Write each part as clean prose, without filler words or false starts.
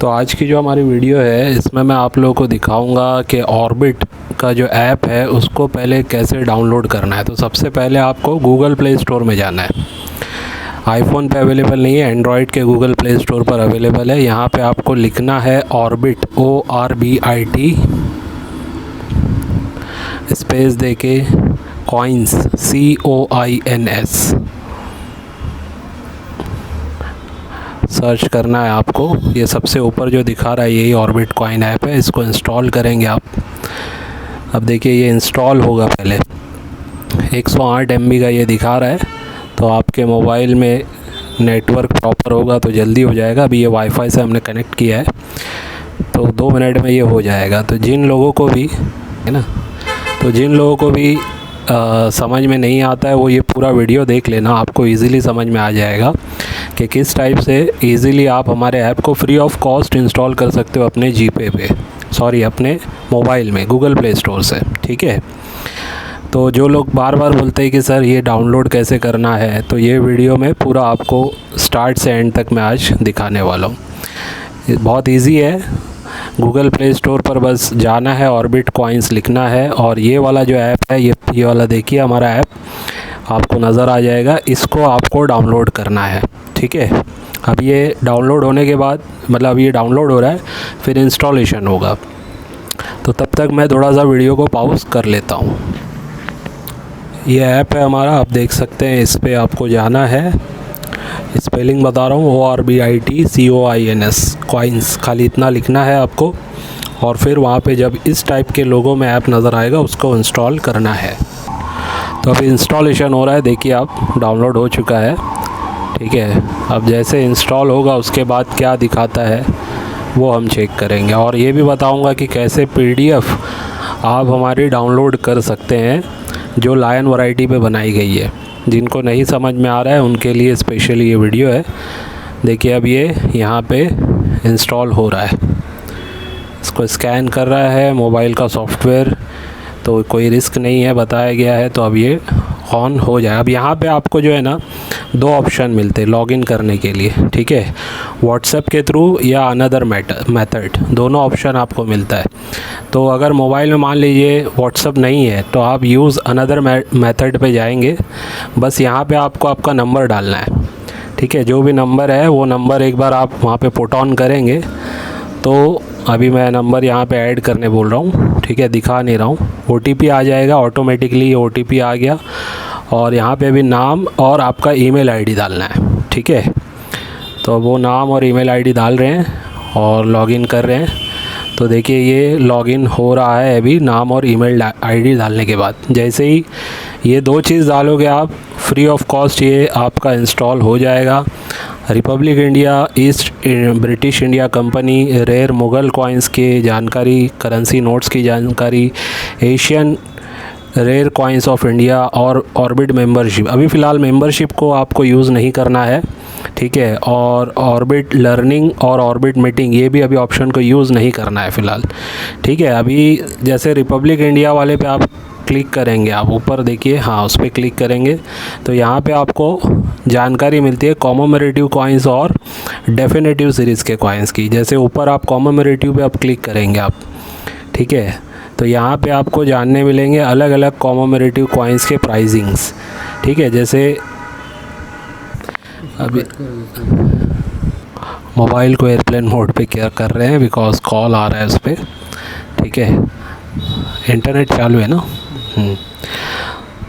तो आज की जो हमारी वीडियो है इसमें मैं आप लोगों को दिखाऊंगा कि ऑर्बिट का जो ऐप है उसको पहले कैसे डाउनलोड करना है। तो सबसे पहले आपको गूगल प्ले स्टोर में जाना है। आईफोन पे अवेलेबल नहीं है, एंड्रॉयड के गूगल प्ले स्टोर पर अवेलेबल है। यहाँ पे आपको लिखना है ऑर्बिट ORBIT स्पेस दे के कॉइन्स COINS सर्च करना है आपको। ये सबसे ऊपर जो दिखा रहा है यही ऑर्बिट कॉइन ऐप है, इसको इंस्टॉल करेंगे आप। अब देखिए ये इंस्टॉल होगा, पहले 108 MB का ये दिखा रहा है। तो आपके मोबाइल में नेटवर्क प्रॉपर होगा तो जल्दी हो जाएगा। अभी ये वाईफाई से हमने कनेक्ट किया है तो 2 मिनट में ये हो जाएगा। तो जिन लोगों को भी है ना, तो जिन लोगों को भी समझ में नहीं आता है वो ये पूरा वीडियो देख लेना, आपको इजीली समझ में आ जाएगा कि किस टाइप से इजीली आप हमारे ऐप को फ्री ऑफ कॉस्ट इंस्टॉल कर सकते हो अपने जीपे पे, अपने मोबाइल में गूगल प्ले स्टोर से। ठीक है, तो जो लोग बार बार बोलते हैं कि सर ये डाउनलोड कैसे करना है, तो ये वीडियो में पूरा आपको स्टार्ट से एंड तक मैं आज दिखाने वाला हूँ। बहुत ईजी है। गूगल प्ले स्टोर पर बस जाना है, ऑर्बिट कॉइन्स लिखना है और ये वाला जो ऐप है ये वाला देखिए हमारा ऐप आपको नज़र आ जाएगा। इसको आपको डाउनलोड करना है। ठीक है, अब ये डाउनलोड होने के बाद मतलब ये डाउनलोड हो रहा है, फिर इंस्टॉलेशन होगा। तो तब तक मैं थोड़ा सा वीडियो को पॉज कर लेता हूँ। ये ऐप है हमारा, आप देख सकते हैं। इस पर आपको जाना है, स्पेलिंग बता रहा हूँ ORBIT COINS कॉइन्स, खाली इतना लिखना है आपको। और फिर वहाँ पे जब इस टाइप के लोगों में ऐप नज़र आएगा उसको इंस्टॉल करना है। तो अभी इंस्टॉलेशन हो रहा है, देखिए आप डाउनलोड हो चुका है। ठीक है, अब जैसे इंस्टॉल होगा उसके बाद क्या दिखाता है वो हम चेक करेंगे और ये भी बताऊंगा कि कैसे PDF आप हमारी डाउनलोड कर सकते हैं जो लायन वैरायटी पे बनाई गई है। जिनको नहीं समझ में आ रहा है उनके लिए स्पेशली ये वीडियो है। देखिए अब ये यहाँ पे इंस्टॉल हो रहा है, इसको स्कैन कर रहा है मोबाइल का सॉफ्टवेयर। तो कोई रिस्क नहीं है, बताया गया है। तो अब ये ऑन हो जाए। अब यहाँ पे आपको जो है ना 2 ऑप्शन मिलते हैं लॉगिन करने के लिए। ठीक है, व्हाट्सएप के थ्रू या अनदर मेथड, दोनों ऑप्शन आपको मिलता है। तो अगर मोबाइल में मान लीजिए व्हाट्सएप नहीं है तो आप यूज़ अनदर मेथड पे जाएंगे। बस यहाँ पे आपको आपका नंबर डालना है। ठीक है, जो भी नंबर है वो नंबर एक बार आप वहाँ पे पुट ऑन करेंगे। तो अभी मैं नंबर यहाँ पे ऐड करने बोल रहा हूँ। ठीक है, दिखा नहीं रहा हूँ। OTP आ जाएगा ऑटोमेटिकली, OTP आ गया। और यहाँ पे भी नाम और आपका ईमेल आईडी डालना है। ठीक है, तो वो नाम और ईमेल आईडी डाल रहे हैं और लॉगिन कर रहे हैं। तो देखिए ये लॉगिन हो रहा है अभी, नाम और ईमेल आईडी डालने के बाद। जैसे ही ये 2 चीज़ डालोगे आप, फ्री ऑफ कॉस्ट ये आपका इंस्टॉल हो जाएगा। Republic India, east British India company, rare Mughal coins की जानकारी, करेंसी नोट्स की जानकारी, Asian rare coins of India और ऑर्बिट मेंबरशिप। अभी फ़िलहाल मेंबरशिप को आपको यूज़ नहीं करना है। ठीक है, और ऑर्बिट लर्निंग और ऑर्बिट मीटिंग ये भी अभी ऑप्शन को यूज़ नहीं करना है फ़िलहाल। ठीक है, अभी जैसे रिपब्लिक इंडिया वाले पे आप क्लिक करेंगे, आप ऊपर देखिए, हाँ उस पर क्लिक करेंगे तो यहाँ पे आपको जानकारी मिलती है कॉमेमोरेटिव कॉइन्स और डेफिनेटिव सीरीज़ के कॉइन्स की। जैसे ऊपर आप कॉमेमोरेटिव पे आप क्लिक करेंगे आप, ठीक है, तो यहाँ पे आपको जानने मिलेंगे अलग अलग कॉमेमोरेटिव कॉइन्स के प्राइसिंग्स। ठीक है, जैसे अभी मोबाइल को एयरप्लेन मोड पे क्या कर रहे हैं बिकॉज कॉल आ रहा है उस पर। ठीक है, इंटरनेट चालू है ना।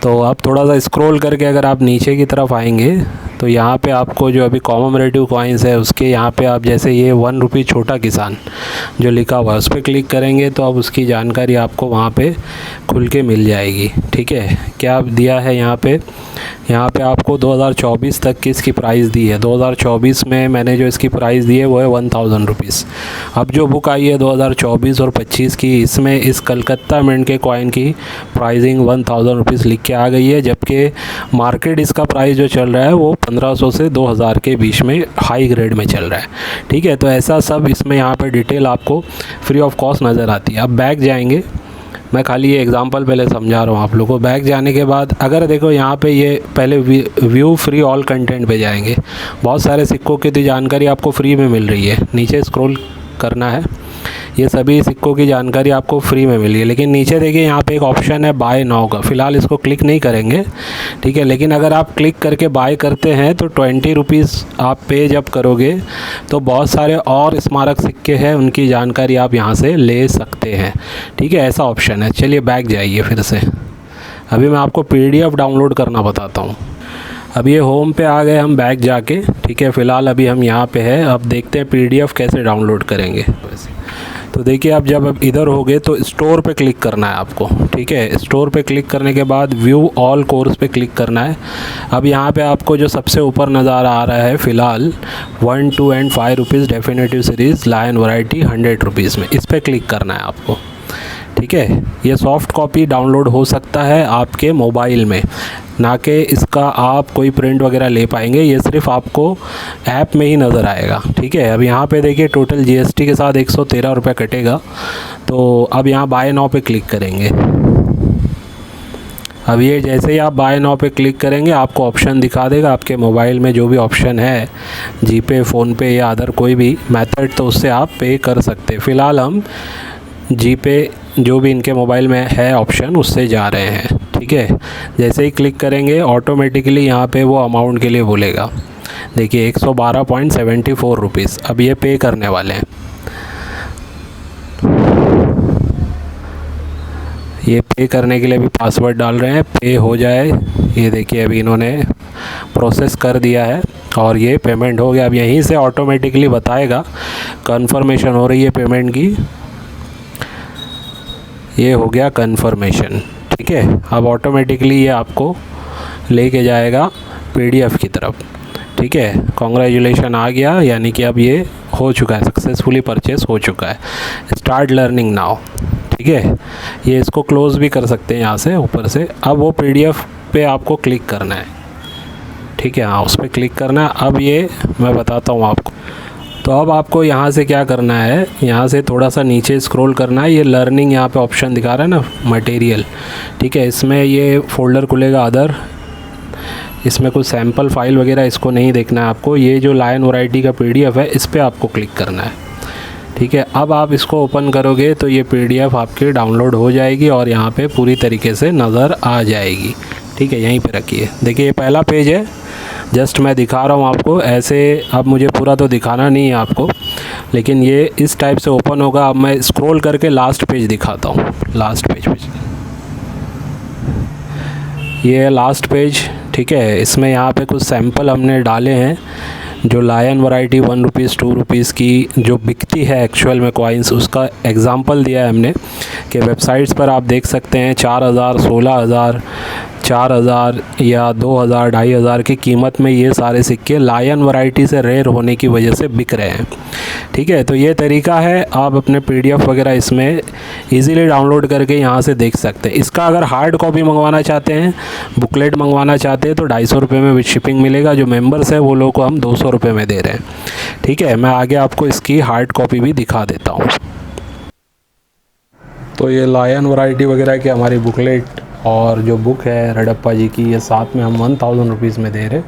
तो आप थोड़ा सा स्क्रॉल करके अगर आप नीचे की तरफ आएंगे तो यहाँ पे आपको जो अभी कॉमेमोरेटिव कॉइन्स है उसके यहाँ पे आप जैसे ये 1 रुपये छोटा किसान जो लिखा हुआ है उस पर क्लिक करेंगे तो अब उसकी जानकारी आपको वहाँ पे खुल के मिल जाएगी। ठीक है, क्या दिया है यहाँ पे आपको 2024 तक की इसकी प्राइस दी है। 2024 में मैंने जो इसकी प्राइस दी है वो है 1000 रुपीज़। अब जो बुक आई है 2024 और 25 की, इसमें इस कलकत्ता मिंट के कॉइन की प्राइसिंग 1000 रुपीज़ लिख के आ गई है, जबकि मार्केट इसका प्राइस जो चल रहा है वो 1500 से 2000 के बीच में हाई ग्रेड में चल रहा है। ठीक है, तो ऐसा सब इसमें यहाँ पे डिटेल आपको फ्री ऑफ कॉस्ट नज़र आती है। अब बैक जाएंगे, मैं खाली ये एग्जांपल पहले समझा रहा हूँ आप लोगों को। बैक जाने के बाद अगर देखो यहाँ पे ये पहले व्यू फ्री ऑल कंटेंट पे जाएंगे, बहुत सारे सिक्कों की तो जानकारी आपको फ्री में मिल रही है। नीचे स्क्रॉल करना है। ये सभी सिक्कों की जानकारी आपको फ्री में मिली है। लेकिन नीचे देखिए यहाँ पे एक ऑप्शन है बाय नाउ का, फ़िलहाल इसको क्लिक नहीं करेंगे, ठीक है। लेकिन अगर आप क्लिक करके बाय करते हैं तो 20 रुपीज़ आप पे जब करोगे तो बहुत सारे और स्मारक सिक्के हैं, उनकी जानकारी आप यहाँ से ले सकते हैं, ठीक है। ऐसा ऑप्शन है। चलिए बैक जाइए फिर से। अभी मैं आपको PDF डाउनलोड करना बताता हूँ। अब ये होम पे आ गए हम बैक जाके, ठीक है। फ़िलहाल अभी हम यहाँ पे है। अब देखते हैं PDF कैसे डाउनलोड करेंगे। तो देखिए अब जब अब इधर हो गए तो स्टोर पे क्लिक करना है आपको, ठीक है। स्टोर पे क्लिक करने के बाद व्यू ऑल कोर्स पे क्लिक करना है। अब यहाँ पे आपको जो सबसे ऊपर नज़र आ रहा है फ़िलहाल 1, 2 and 5 rupees definitive series lion variety 100 rupees में, इस पर क्लिक करना है आपको, ठीक है। ये सॉफ्ट कॉपी डाउनलोड हो सकता है आपके मोबाइल में, ना कि इसका आप कोई प्रिंट वगैरह ले पाएंगे। ये सिर्फ आपको ऐप में ही नज़र आएगा, ठीक है। अब यहाँ पे देखिए टोटल GST के साथ 113 रुपये कटेगा। तो अब यहाँ बाय नाउ पे क्लिक करेंगे। अब ये जैसे ही आप बाय नाउ पे क्लिक करेंगे आपको ऑप्शन दिखा देगा आपके मोबाइल में, जो भी ऑप्शन है जीपे, फ़ोनपे या अदर कोई भी मेथड, तो उससे आप पे कर सकते हैं। फ़िलहाल हम जीपे जो भी इनके मोबाइल में है ऑप्शन, उससे जा रहे हैं, ठीक है। जैसे ही क्लिक करेंगे ऑटोमेटिकली यहाँ पे वो अमाउंट के लिए बोलेगा। देखिए 112.74 रुपीज़। अब ये पे करने वाले हैं। ये पे करने के लिए भी पासवर्ड डाल रहे हैं, पे हो जाए। ये देखिए अभी इन्होंने प्रोसेस कर दिया है और ये पेमेंट हो गया। अब यहीं से ऑटोमेटिकली बताएगा कन्फर्मेशन हो रही है पेमेंट की। ये हो गया कन्फर्मेशन, ठीक है। अब ऑटोमेटिकली ये आपको लेके जाएगा PDF की तरफ, ठीक है। कॉन्ग्रेचुलेशन आ गया, यानी कि अब ये हो चुका है, सक्सेसफुली परचेस हो चुका है। स्टार्ट लर्निंग नाउ, ठीक है। ये इसको क्लोज़ भी कर सकते हैं यहाँ से ऊपर से। अब वो PDF पे आपको क्लिक करना है, ठीक है। हाँ, उस पर क्लिक करना है। अब ये मैं बताता हूँ आपको। तो अब आपको यहाँ से क्या करना है, यहाँ से थोड़ा सा नीचे स्क्रॉल करना है। ये लर्निंग यहाँ पे ऑप्शन दिखा रहा है ना, मटेरियल, ठीक है। इसमें ये फ़ोल्डर खुलेगा अदर, इसमें कुछ सैम्पल फाइल वगैरह इसको नहीं देखना है आपको। ये जो लायन वैरायटी का PDF है इस पर आपको क्लिक करना है, ठीक है। अब आप इसको ओपन करोगे तो ये PDF आपके डाउनलोड हो जाएगी और यहाँ पे पूरी तरीके से नज़र आ जाएगी, ठीक है। यहीं पे रखिए। देखिए ये पहला पेज है, जस्ट मैं दिखा रहा हूँ आपको ऐसे। अब मुझे पूरा तो दिखाना नहीं है आपको, लेकिन ये इस टाइप से ओपन होगा। अब मैं स्क्रॉल करके लास्ट पेज दिखाता हूँ। लास्ट पेज ये है लास्ट पेज, ठीक है। इसमें यहाँ पे कुछ सैंपल हमने डाले हैं जो लायन वैरायटी 1 रुपीज़ 2 रुपीज़ की जो बिकती है एक्चुअल में कॉइन्स, उसका एग्ज़ाम्पल दिया है हमने कि वेबसाइट्स पर आप देख सकते हैं 4000, 16000, 4000 या 2000, 2500 की कीमत में ये सारे सिक्के लायन वैरायटी से रेयर होने की वजह से बिक रहे हैं, ठीक है। तो ये तरीका है, आप अपने PDF वगैरह इसमें इजीली डाउनलोड करके यहाँ से देख सकते हैं। इसका अगर हार्ड कॉपी मंगवाना चाहते हैं, बुकलेट मंगवाना चाहते हैं तो 250 रुपये में विद शिपिंग मिलेगा। जो मेंबर्स है वो लोग को हम 200 रुपये में दे रहे हैं, ठीक है। मैं आगे आपको इसकी हार्ड कॉपी भी दिखा देता हूँ। तो ये लायन वैरायटी वगैरह की हमारी बुकलेट और जो बुक है रडप्पा जी की, ये साथ में हम 1000 रुपीज़ में दे रहे,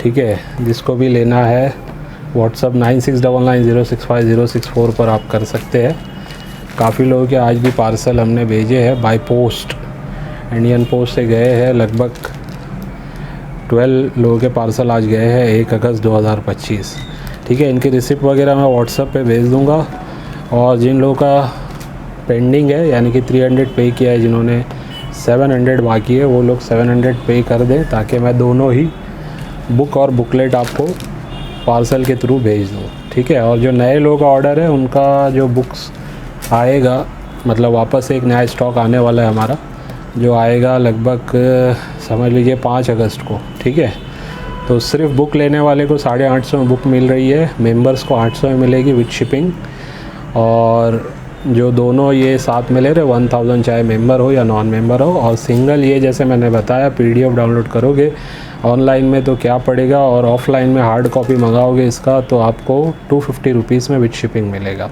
ठीक है। जिसको भी लेना है व्हाट्सअप 9699065064 पर आप कर सकते हैं। काफ़ी लोगों के आज भी पार्सल हमने भेजे हैं बाय पोस्ट, इंडियन पोस्ट से गए हैं। लगभग 12 लोगों के पार्सल आज गए हैं 1 अगस्त 2025, ठीक है। इनकी रिसिप्ट वगैरह मैं व्हाट्सएप पे भेज दूंगा। और जिन लोगों का पेंडिंग है, यानी कि 300 पे किया है, जिन्होंने 700 बाकी है, वो लोग 700 पे कर दें ताकि मैं दोनों ही बुक और बुकलेट आपको पार्सल के थ्रू भेज दूँ, ठीक है। और जो नए लोगों का ऑर्डर है उनका जो बुक्स आएगा, मतलब वापस एक नया स्टॉक आने वाला है हमारा, जो आएगा लगभग समझ लीजिए 5 अगस्त को, ठीक है। तो सिर्फ बुक लेने वाले को 850 में बुक मिल रही है, मेंबर्स को 800 में मिलेगी विद शिपिंग। और जो दोनों ये साथ में ले रहे 1000, चाहे मेंबर हो या नॉन मेंबर हो। और सिंगल ये जैसे मैंने बताया PDF डाउनलोड करोगे ऑनलाइन में तो क्या पड़ेगा, और ऑफ़लाइन में हार्ड कॉपी मंगाओगे इसका तो आपको 250 रुपीज़ में विद शिपिंग मिलेगा,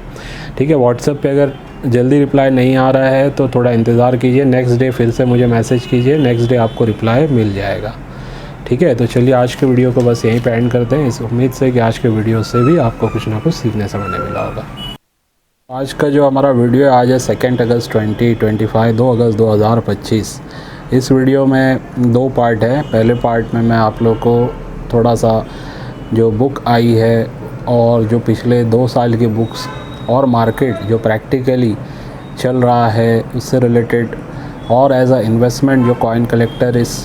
ठीक है। व्हाट्सएप पे अगर जल्दी रिप्लाई नहीं आ रहा है तो थोड़ा इंतज़ार कीजिए, नेक्स्ट डे फिर से मुझे मैसेज कीजिए, नेक्स्ट डे आपको रिप्लाई मिल जाएगा, ठीक है। तो चलिए आज के वीडियो को बस यहीं पे एंड करते हैं, इस उम्मीद से कि आज के वीडियो से भी आपको कुछ ना कुछ सीखने समझने मिला होगा। आज का जो हमारा वीडियो आज है 2 अगस्त 2025, 2 अगस्त 2025। इस वीडियो में 2 पार्ट है। पहले पार्ट में मैं आप लोग को थोड़ा सा जो बुक आई है और जो पिछले 2 साल की बुक्स और मार्केट जो प्रैक्टिकली चल रहा है उससे रिलेटेड, और एज अ इन्वेस्टमेंट जो कॉइन कलेक्टर इस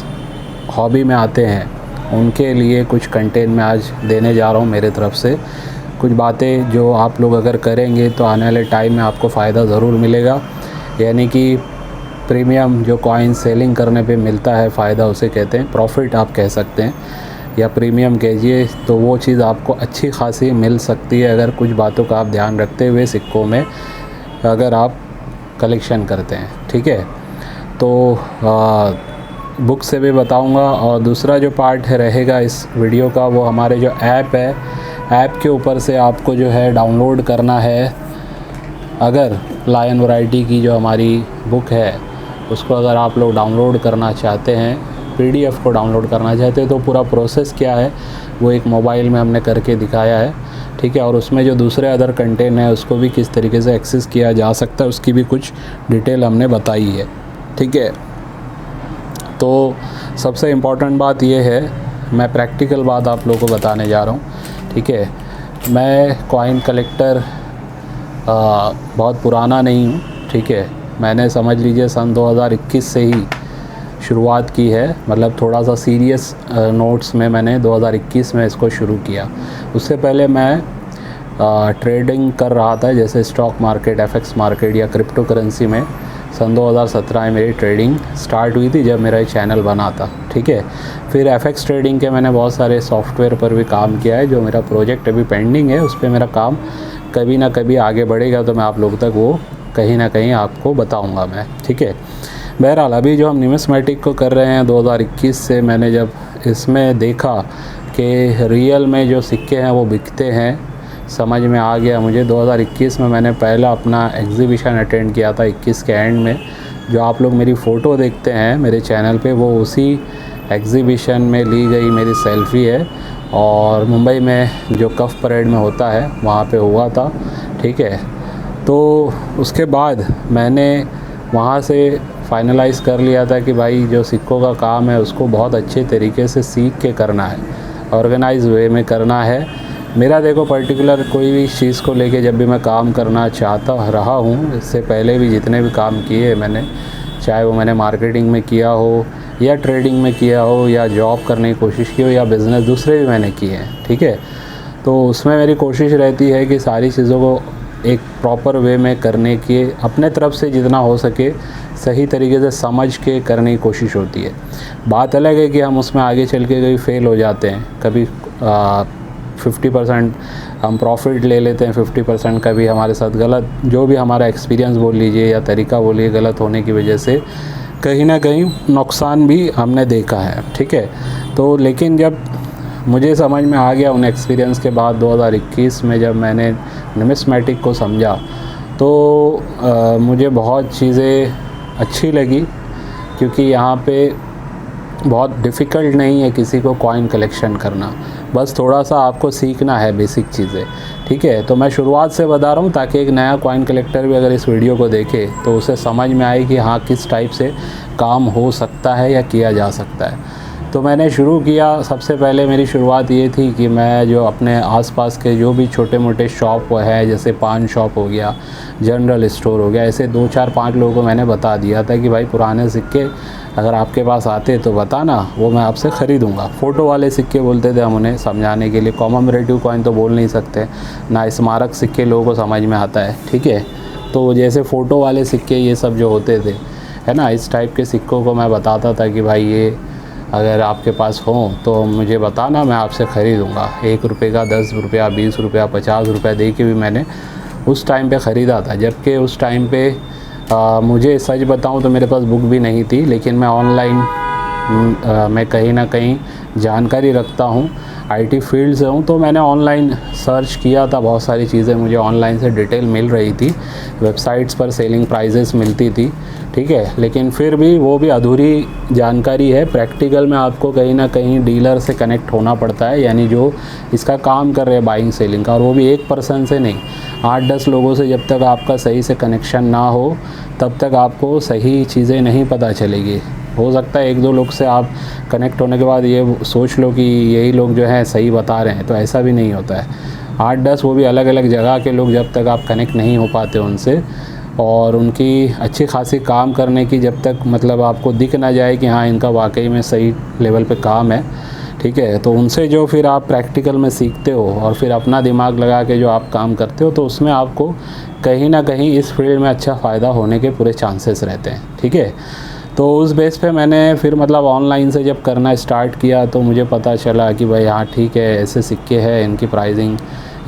हॉबी में आते हैं उनके लिए कुछ कंटेंट मैं आज देने जा रहा हूँ मेरे तरफ से। कुछ बातें जो आप लोग अगर करेंगे तो आने वाले टाइम में आपको फ़ायदा ज़रूर मिलेगा। यानी कि प्रीमियम जो कॉइन सेलिंग करने पे मिलता है फ़ायदा, उसे कहते हैं प्रॉफिट आप कह सकते हैं, या प्रीमियम कहिए। तो वो चीज़ आपको अच्छी खासी मिल सकती है अगर कुछ बातों का आप ध्यान रखते हुए सिक्कों में अगर आप कलेक्शन करते हैं। ठीक है, तो बुक से भी बताऊंगा। और दूसरा जो पार्ट है रहेगा इस वीडियो का, वो हमारे जो ऐप है, ऐप के ऊपर से आपको जो है डाउनलोड करना है। अगर लायन वैरायटी की जो हमारी बुक है उसको अगर आप लोग डाउनलोड करना चाहते हैं, PDF को डाउनलोड करना चाहते हैं, तो पूरा प्रोसेस क्या है वो एक मोबाइल में हमने करके दिखाया है। ठीक है, और उसमें जो दूसरे अदर कंटेंट है उसको भी किस तरीके से एक्सेस किया जा सकता है उसकी भी कुछ डिटेल हमने बताई है। ठीक है, तो सबसे इम्पॉर्टेंट बात ये है, मैं प्रैक्टिकल बात आप लोगों को बताने जा रहा हूँ। ठीक है, मैं कॉइन कलेक्टर बहुत पुराना नहीं हूँ। ठीक है, मैंने समझ लीजिए सन 2021 से ही शुरुआत की है, मतलब थोड़ा सा सीरियस नोट्स में मैंने 2021 में इसको शुरू किया। उससे पहले मैं ट्रेडिंग कर रहा था, जैसे स्टॉक मार्केट, FX मार्केट या क्रिप्टो करेंसी में। सन 2017 में मेरी ट्रेडिंग स्टार्ट हुई थी जब मेरा ये चैनल बना था। ठीक है, फिर FX ट्रेडिंग के मैंने बहुत सारे सॉफ्टवेयर पर भी काम किया है। जो मेरा प्रोजेक्ट अभी पेंडिंग है उस पर मेरा काम कभी ना कभी आगे बढ़ेगा, तो मैं आप लोगों तक वो कहीं ना कहीं आपको बताऊंगा मैं। ठीक है, बहरहाल अभी जो हम न्यूमिस्मेटिक को कर रहे हैं 2021 से, मैंने जब इसमें देखा कि रियल में जो सिक्के हैं वो बिकते हैं, समझ में आ गया मुझे। 2021 में मैंने पहला अपना एग्जीबिशन अटेंड किया था, 21 के एंड में। जो आप लोग मेरी फ़ोटो देखते हैं मेरे चैनल पे, वो उसी एग्जीबिशन में ली गई मेरी सेल्फ़ी है, और मुंबई में जो कफ परेड में होता है वहाँ पे हुआ था। ठीक है, तो उसके बाद मैंने वहाँ से फाइनलाइज़ कर लिया था कि भाई जो सिक्कों का काम है उसको बहुत अच्छे तरीके से सीख के करना है, ऑर्गेनाइज वे में करना है। मेरा देखो पर्टिकुलर कोई भी चीज़ को लेके जब भी मैं काम करना चाहता रहा हूँ, इससे पहले भी जितने भी काम किए मैंने, चाहे वो मैंने मार्केटिंग में किया हो या ट्रेडिंग में किया हो या जॉब करने की कोशिश की हो या बिज़नेस दूसरे भी मैंने किए हैं। ठीक है, तो उसमें मेरी कोशिश रहती है कि सारी चीज़ों को एक प्रॉपर वे में करने की, अपने तरफ से जितना हो सके सही तरीके से समझ के करने की कोशिश होती है। बात अलग है कि हम उसमें आगे चल के कभी फेल हो जाते हैं, कभी 50% हम प्रॉफिट ले लेते हैं, 50% कभी हमारे साथ गलत, जो भी हमारा एक्सपीरियंस बोल लीजिए या तरीका बोलिए, गलत होने की वजह से कहीं ना कहीं नुकसान भी हमने देखा है। ठीक है, तो लेकिन जब मुझे समझ में आ गया उन एक्सपीरियंस के बाद 2021 में जब मैंने न्यूमिस्मेटिक को समझा, तो मुझे बहुत चीज़ें अच्छी लगी, क्योंकि यहाँ पे बहुत डिफ़िकल्ट नहीं है किसी को कॉइन कलेक्शन करना, बस थोड़ा सा आपको सीखना है बेसिक चीज़ें। ठीक है, तो मैं शुरुआत से बता रहा हूँ ताकि एक नया कॉइन कलेक्टर भी अगर इस वीडियो को देखे तो उसे समझ में आए कि हाँ किस टाइप से काम हो सकता है या किया जा सकता है। तो मैंने शुरू किया, सबसे पहले मेरी शुरुआत ये थी कि मैं जो अपने आसपास के जो भी छोटे मोटे शॉप है, जैसे पान शॉप हो गया, जनरल स्टोर हो गया, ऐसे 2 4 5 लोगों को मैंने बता दिया था कि भाई पुराने सिक्के अगर आपके पास आते तो बताना, वो मैं आपसे ख़रीदूँगा। फ़ोटो वाले सिक्के बोलते थे हम उन्हें समझाने के लिए, कॉममेमोरेटिव कॉइन तो बोल नहीं सकते ना, स्मारक सिक्के लोगों को समझ में आता है। ठीक है, तो जैसे फ़ोटो वाले सिक्के ये सब जो होते थे, है ना, इस टाइप के सिक्कों को मैं बताता था कि भाई ये अगर आपके पास हो तो मुझे बताना, मैं आपसे ख़रीदूँगा। 1 रुपये का 10 रुपया 20 रुपया 50 रुपया दे के भी मैंने उस टाइम पे ख़रीदा था। जबकि उस टाइम पे मुझे सच बताऊं तो मेरे पास बुक भी नहीं थी, लेकिन मैं ऑनलाइन मैं कहीं ना कहीं जानकारी रखता हूं। आईटी फील्ड से हूँ, तो मैंने ऑनलाइन सर्च किया था, बहुत सारी चीज़ें मुझे ऑनलाइन से डिटेल मिल रही थी, वेबसाइट्स पर सेलिंग प्राइजेस मिलती थी, ठीक है। लेकिन फिर भी वो भी अधूरी जानकारी है। प्रैक्टिकल में आपको कहीं ना कहीं डीलर से कनेक्ट होना पड़ता है, यानी जो इसका काम कर रहे हैं बाइंग सेलिंग का, और वो भी एक पर्सन से नहीं, 8-10 लोगों से जब तक आपका सही से कनेक्शन ना हो तब तक आपको सही चीज़ें नहीं पता चलेगी। हो सकता है 1-2 लोग से आप कनेक्ट होने के बाद ये सोच लो कि यही लोग जो हैं सही बता रहे हैं, तो ऐसा भी नहीं होता है। 8-10 वो भी अलग अलग जगह के लोग, जब तक आप कनेक्ट नहीं हो पाते उनसे और उनकी अच्छी खासी काम करने की जब तक मतलब आपको दिख ना जाए कि हाँ इनका वाकई में सही लेवल पे काम है, ठीक है, तो उनसे जो फिर आप प्रैक्टिकल में सीखते हो और फिर अपना दिमाग लगा के जो आप काम करते हो, तो उसमें आपको कहीं ना कहीं इस फील्ड में अच्छा फ़ायदा होने के पूरे चांसेस रहते हैं, ठीक है। तो उस बेस पे मैंने फिर मतलब ऑनलाइन से जब करना स्टार्ट किया तो मुझे पता चला कि भाई हाँ ठीक है, ऐसे सिक्के हैं, इनकी प्राइसिंग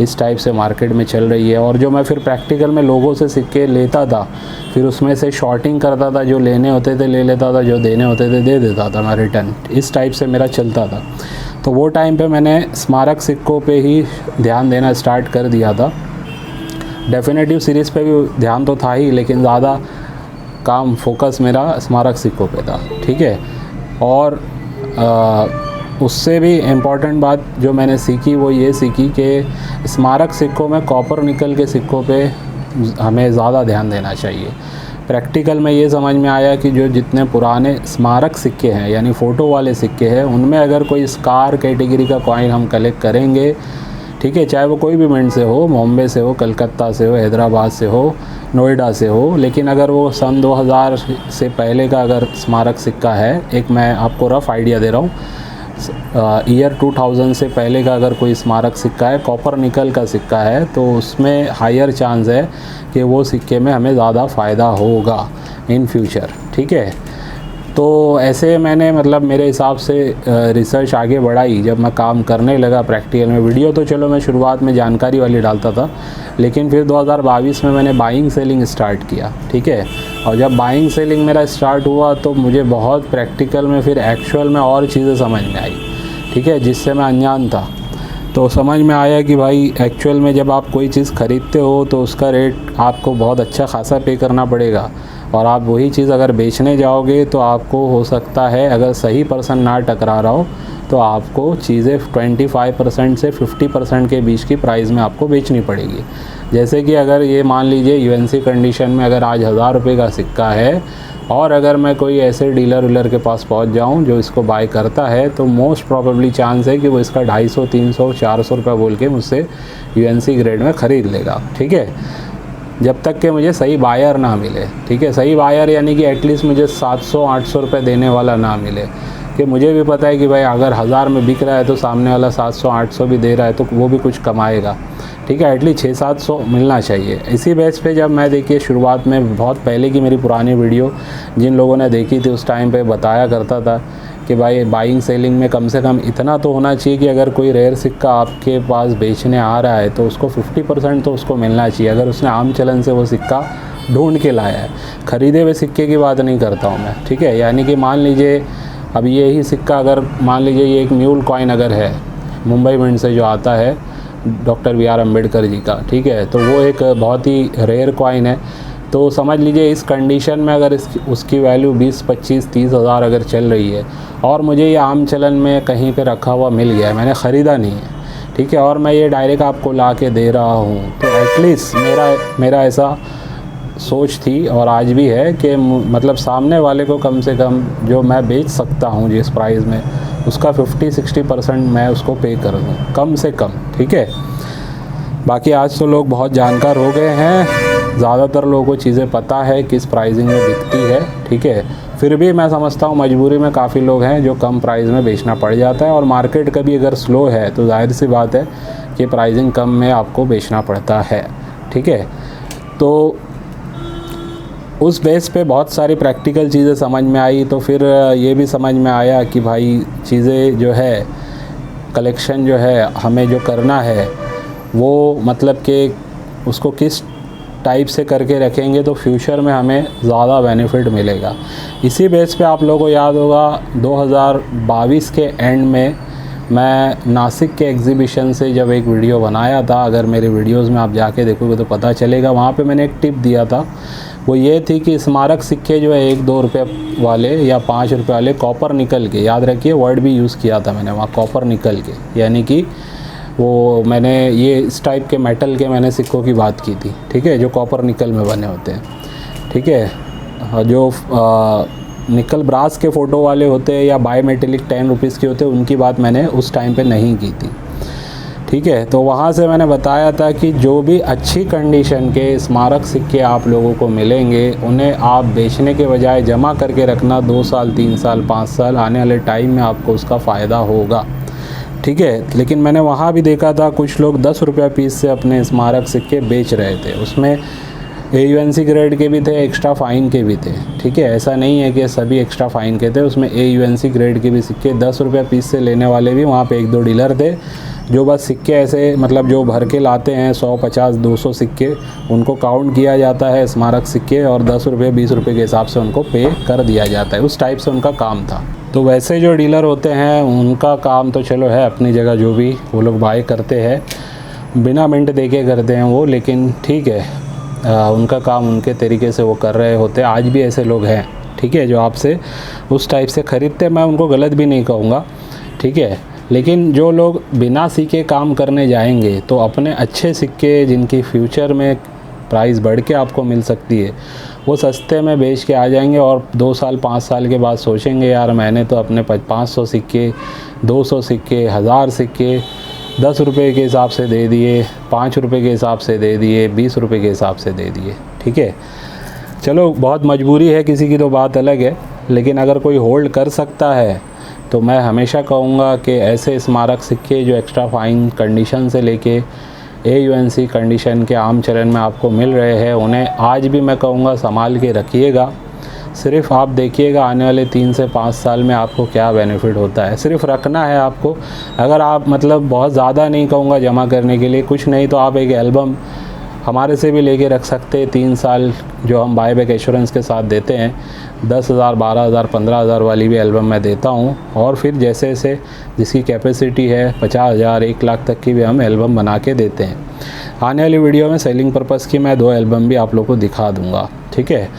इस टाइप से मार्केट में चल रही है। और जो मैं फिर प्रैक्टिकल में लोगों से सिक्के लेता था, फिर उसमें से शॉर्टिंग करता था, जो लेने होते थे ले लेता था, जो देने होते थे दे देता था मैं रिटर्न, इस टाइप से मेरा चलता था। तो वो टाइम पे मैंने स्मारक सिक्कों पे ही ध्यान देना स्टार्ट कर दिया था। डेफिनेटिव सीरीज़ पे भी ध्यान तो था ही, लेकिन ज़्यादा काम फोकस मेरा स्मारक सिक्कों पे था, ठीक है। और उससे भी इम्पॉर्टेंट बात जो मैंने सीखी वो ये सीखी कि स्मारक सिक्कों में कॉपर निकल के सिक्कों पे हमें ज़्यादा ध्यान देना चाहिए। प्रैक्टिकल में ये समझ में आया कि जो जितने पुराने स्मारक सिक्के हैं यानी फ़ोटो वाले सिक्के हैं, उनमें अगर कोई स्कार कैटेगरी का कॉइन हम कलेक्ट करेंगे, ठीक है, चाहे वो कोई भी मिंट से हो, बॉम्बे से हो, कलकत्ता से हो, हैदराबाद से हो, नोएडा से हो, लेकिन अगर वो सन 2000 से पहले का अगर स्मारक सिक्का है, एक मैं आपको रफ़ आइडिया दे रहा हूँ, ईयर 2000 से पहले का अगर कोई स्मारक सिक्का है, कॉपर निकल का सिक्का है, तो उसमें हायर चांस है कि वो सिक्के में हमें ज़्यादा फ़ायदा होगा इन फ्यूचर, ठीक है। तो ऐसे मैंने मतलब मेरे हिसाब से रिसर्च आगे बढ़ाई जब मैं काम करने लगा प्रैक्टिकल में। वीडियो तो चलो मैं शुरुआत में जानकारी वाली डालता था, लेकिन फिर 2022 में मैंने बाइंग सेलिंग स्टार्ट किया, ठीक है। और जब बाइंग सेलिंग मेरा स्टार्ट हुआ तो मुझे बहुत प्रैक्टिकल में फिर एक्चुअल में और चीज़ें समझ में आई, ठीक है, जिससे मैं अनजान था। तो समझ में आया कि भाई एक्चुअल में जब आप कोई चीज़ ख़रीदते हो तो उसका रेट आपको बहुत अच्छा खासा पे करना पड़ेगा, और आप वही चीज़ अगर बेचने जाओगे तो आपको हो सकता है अगर सही पर्सन ना टकरा रहा हो तो आपको चीज़ें 25% से 50% के बीच की प्राइस में आपको बेचनी पड़ेगी। जैसे कि अगर ये मान लीजिए यूएनसी कंडीशन में अगर आज 1000 रुपये का सिक्का है और अगर मैं कोई ऐसे डीलर के पास पहुंच जाऊं जो इसको बाय करता है, तो मोस्ट प्रोबेबली चांस है कि वो इसका 250, 300, 400 रुपये बोल के मुझसे यूएनसी ग्रेड में ख़रीद लेगा, ठीक है, जब तक कि मुझे सही बायर ना मिले, ठीक है। सही बायर यानी कि एटलीस्ट मुझे 700-800 रुपये देने वाला ना मिले, कि मुझे भी पता है कि भाई अगर 1000 में बिक रहा है तो सामने वाला 700-800 भी दे रहा है तो वो भी कुछ कमाएगा, ठीक है, एटलीस्ट 600-700 मिलना चाहिए। इसी बेस पे जब मैं देखिए शुरुआत में बहुत पहले की मेरी पुरानी वीडियो जिन लोगों ने देखी थी उस टाइम पे बताया करता था कि भाई बाइंग सेलिंग में कम से कम इतना तो होना चाहिए कि अगर कोई रेयर सिक्का आपके पास बेचने आ रहा है तो उसको 50% तो उसको मिलना चाहिए, अगर उसने आम चलन से वो सिक्का ढूंढ के लाया है। ख़रीदे हुए सिक्के की बात नहीं करता हूँ मैं, ठीक है। यानी कि मान लीजिए अब यही सिक्का अगर मान लीजिए ये एक म्यूल कॉइन अगर है मुंबई मिंट से जो आता है doctor B are Ambedkar ji का, ठीक है, तो वो एक बहुत ही रेयर कॉइन है। तो समझ लीजिए इस कंडीशन में अगर उसकी वैल्यू 20, 25, 30 हज़ार अगर चल रही है और मुझे ये आम चलन में कहीं पे रखा हुआ मिल गया है, मैंने ख़रीदा नहीं है, ठीक है, और मैं ये डायरेक्ट आपको ला के दे रहा हूँ, तो एटलीस्ट मेरा ऐसा सोच थी और आज भी है कि मतलब सामने वाले को कम से कम जो मैं बेच सकता हूँ जिस प्राइस में उसका 50-60% मैं उसको पे कर दूँ कम से कम, ठीक है। बाकी आज तो लोग बहुत जानकार हो गए हैं, ज़्यादातर लोगों को चीज़ें पता है किस प्राइसिंग में बिकती है, ठीक है। फिर भी मैं समझता हूँ मजबूरी में काफ़ी लोग हैं जो कम प्राइस में बेचना पड़ जाता है, और मार्केट कभी अगर स्लो है तो जाहिर सी बात है कि प्राइसिंग कम में आपको बेचना पड़ता है, ठीक है। तो उस बेस पे बहुत सारी प्रैक्टिकल चीज़ें समझ में आई, तो फिर ये भी समझ में आया कि भाई चीज़ें जो है कलेक्शन जो है हमें जो करना है वो मतलब कि उसको किस टाइप से करके रखेंगे तो फ्यूचर में हमें ज़्यादा बेनिफिट मिलेगा। इसी बेस पे आप लोगों को याद होगा 2022 के एंड में मैं नासिक के एग्ज़िबिशन से जब एक वीडियो बनाया था, अगर मेरे वीडियोस में आप जाके देखोगे तो पता चलेगा, वहाँ पे मैंने एक टिप दिया था। वो ये थी कि स्मारक सिक्के जो है 1-2 रुपये वाले या 5 रुपये वाले कॉपर निकल के, याद रखिए वर्ड भी यूज़ किया था मैंने वहाँ, कॉपर निकल के, यानी कि वो मैंने ये इस टाइप के मेटल के मैंने सिक्कों की बात की थी, ठीक है, जो कॉपर निकल में बने होते हैं, ठीक है। जो निकल ब्रास के फ़ोटो वाले होते हैं या बाई मेटेलिक 10 रुपीज़ के होते हैं, उनकी बात मैंने उस टाइम पे नहीं की थी, ठीक है। तो वहाँ से मैंने बताया था कि जो भी अच्छी कंडीशन के स्मारक सिक्के आप लोगों को मिलेंगे, उन्हें आप बेचने के बजाय जमा करके रखना 2 साल 3 साल 5 साल, आने वाले टाइम में आपको उसका फ़ायदा होगा, ठीक है। लेकिन मैंने वहाँ भी देखा था कुछ लोग 10 रुपये पीस से अपने स्मारक सिक्के बेच रहे थे, उसमें AUNC ग्रेड के भी थे, एक्स्ट्रा फ़ाइन के भी थे, ठीक है। ऐसा नहीं है कि सभी एक्स्ट्रा फ़ाइन के थे, उसमें AUNC ग्रेड के भी सिक्के 10 रुपये पीस से लेने वाले भी वहाँ पे 1-2 डीलर थे, जो बस सिक्के ऐसे मतलब जो भर के लाते हैं 100, 50, 200 सिक्के, उनको काउंट किया जाता है स्मारक सिक्के और 10 रुपये 20 रुपये के हिसाब से उनको पे कर दिया जाता है। उस टाइप से उनका काम था। तो वैसे जो डीलर होते हैं उनका काम तो चलो है अपनी जगह, जो भी वो लोग बाय करते हैं बिना मिंट देके करते हैं वो, लेकिन ठीक है, उनका काम उनके तरीके से वो कर रहे होते हैं। आज भी ऐसे लोग हैं, ठीक है, जो आपसे उस टाइप से ख़रीदते, मैं उनको गलत भी नहीं कहूँगा, ठीक है। लेकिन जो लोग बिना सीखे काम करने जाएंगे तो अपने अच्छे सिक्के जिनकी फ्यूचर में प्राइस बढ़ के आपको मिल सकती है, वो सस्ते में बेच के आ जाएंगे और 2 साल 5 साल के बाद सोचेंगे यार मैंने तो अपने 500 सिक्के, 200 सिक्के, 1000 सिक्के 10 रुपये के हिसाब से दे दिए, 5 रुपये के हिसाब से दे दिए, 20 रुपये के हिसाब से दे दिए, ठीक है। चलो बहुत मजबूरी है किसी की तो बात अलग है, लेकिन अगर कोई होल्ड कर सकता है तो मैं हमेशा कहूँगा कि ऐसे स्मारक सिक्के जो एक्स्ट्रा फ़ाइन कंडीशन से लेके AUNC कंडीशन के आम चलन में आपको मिल रहे हैं, उन्हें आज भी मैं कहूँगा संभाल के रखिएगा। सिर्फ आप देखिएगा आने वाले 3 से 5 साल में आपको क्या बेनिफिट होता है, सिर्फ रखना है आपको। अगर आप मतलब बहुत ज़्यादा नहीं कहूँगा जमा करने के लिए, कुछ नहीं तो आप एक एल्बम हमारे से भी लेके रख सकते हैं 3 साल, जो हम बाय बैक एश्योरेंस के साथ देते हैं। 10,000, 12,000, 15,000 वाली भी एल्बम मैं देता हूँ, और फिर जैसे जैसे जिसकी कैपेसिटी है 50,000, 1 लाख तक की भी हम एल्बम बना के देते हैं। आने वाली वीडियो में सेलिंग पर्पज़ की मैं 2 एल्बम भी आप लोग को दिखा दूँगा, ठीक है।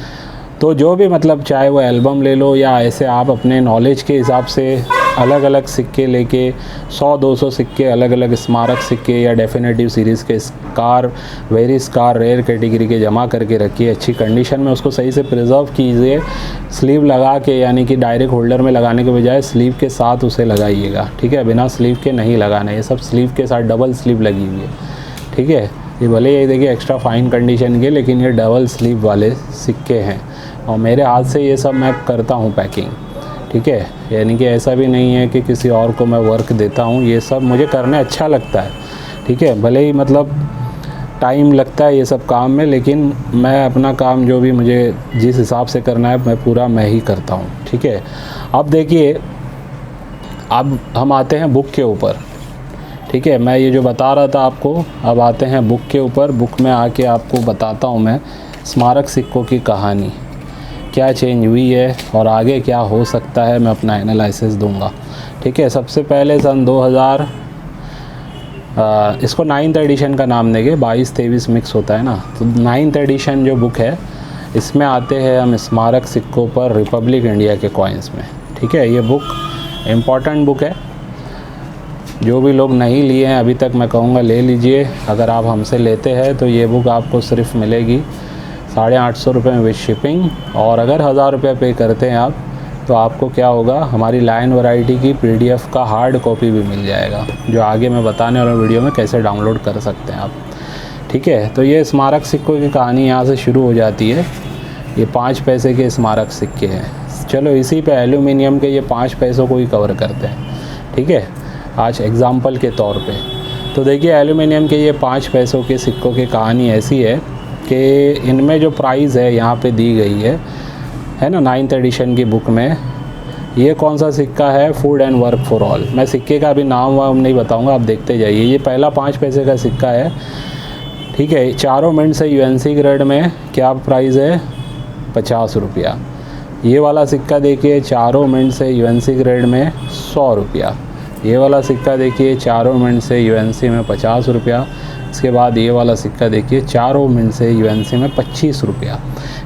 तो जो भी मतलब चाहे वो एल्बम ले लो या ऐसे आप अपने नॉलेज के हिसाब से अलग अलग सिक्के लेके 100-200 सिक्के, अलग अलग स्मारक सिक्के या डेफिनेटिव सीरीज़ के scarce, very scarce, rare category के जमा करके रखिए अच्छी कंडीशन में, उसको सही से प्रिजर्व कीजिए, स्लीव लगा के, यानी कि डायरेक्ट होल्डर में लगाने के बजाय स्लीव के साथ उसे लगाइएगा, ठीक है। बिना स्लीव के नहीं लगाना, ये सब स्लीव के साथ डबल स्लीव लगी हुई है, ठीक है। ये भले ये देखिए एक्स्ट्रा फ़ाइन कंडीशन के, लेकिन ये डबल स्लीव वाले सिक्के हैं और मेरे हाथ से ये सब मैं करता हूँ पैकिंग, ठीक है। यानी कि ऐसा भी नहीं है कि किसी और को मैं वर्क देता हूँ, ये सब मुझे करने अच्छा लगता है, ठीक है। भले ही मतलब टाइम लगता है ये सब काम में, लेकिन मैं अपना काम जो भी मुझे जिस हिसाब से करना है मैं पूरा मैं ही करता हूँ, ठीक है। अब देखिए, अब हम आते हैं बुक के ऊपर, ठीक है। मैं ये जो बता रहा था आपको, अब आते हैं बुक के ऊपर। बुक में आके आपको बताता हूँ मैं स्मारक सिक्कों की कहानी, क्या चेंज हुई है और आगे क्या हो सकता है, मैं अपना एनालिसिस दूंगा, ठीक है। सबसे पहले सन 2000, इसको 9th एडिशन का नाम देंगे, 22-23 मिक्स होता है ना, तो 9th एडिशन जो बुक है, इसमें आते हैं हम स्मारक सिक्कों पर रिपब्लिक इंडिया के कॉइन्स में, ठीक है। ये बुक इम्पॉर्टेंट बुक है, जो भी लोग नहीं लिए हैं अभी तक मैं कहूँगा ले लीजिए। अगर आप हमसे लेते हैं तो ये बुक आपको सिर्फ मिलेगी 850 रुपये में विद शिपिंग, और अगर 1000 रुपये पे करते हैं आप तो आपको क्या होगा, हमारी लाइन वैरायटी की PDF का हार्ड कॉपी भी मिल जाएगा, जो आगे मैं बताने वाला वीडियो में कैसे डाउनलोड कर सकते हैं आप, ठीक है। तो ये स्मारक सिक्कों की कहानी यहाँ से शुरू हो जाती है। ये 5 पैसे के स्मारक सिक्के हैं। चलो इसी पे एल्यूमिनियम के ये 5 पैसों को ही कवर करते हैं, ठीक है, आज एग्ज़ाम्पल के तौर पे। तो देखिए एल्यूमिनियम के ये 5 पैसों के सिक्कों की कहानी ऐसी है कि इनमें जो प्राइस है यहाँ पे दी गई है ना 9th एडिशन की बुक में। ये कौन सा सिक्का है, food and work for all. मैं सिक्के का भी नाम वाम नहीं बताऊँगा, आप देखते जाइए। ये पहला 5 पैसे का सिक्का है, ठीक है। चारों मिनट से UNC ग्रेड में क्या प्राइस है, 50 रुपया। ये वाला सिक्का देखिए, चारों मिनट से UNC ग्रेड में 100 रुपया। ये वाला सिक्का देखिए चारों मिनट से यूएनसी में 50 रुपया। इसके बाद ये वाला सिक्का देखिए चारों मिनट से यूएनसी में 25 रुपया।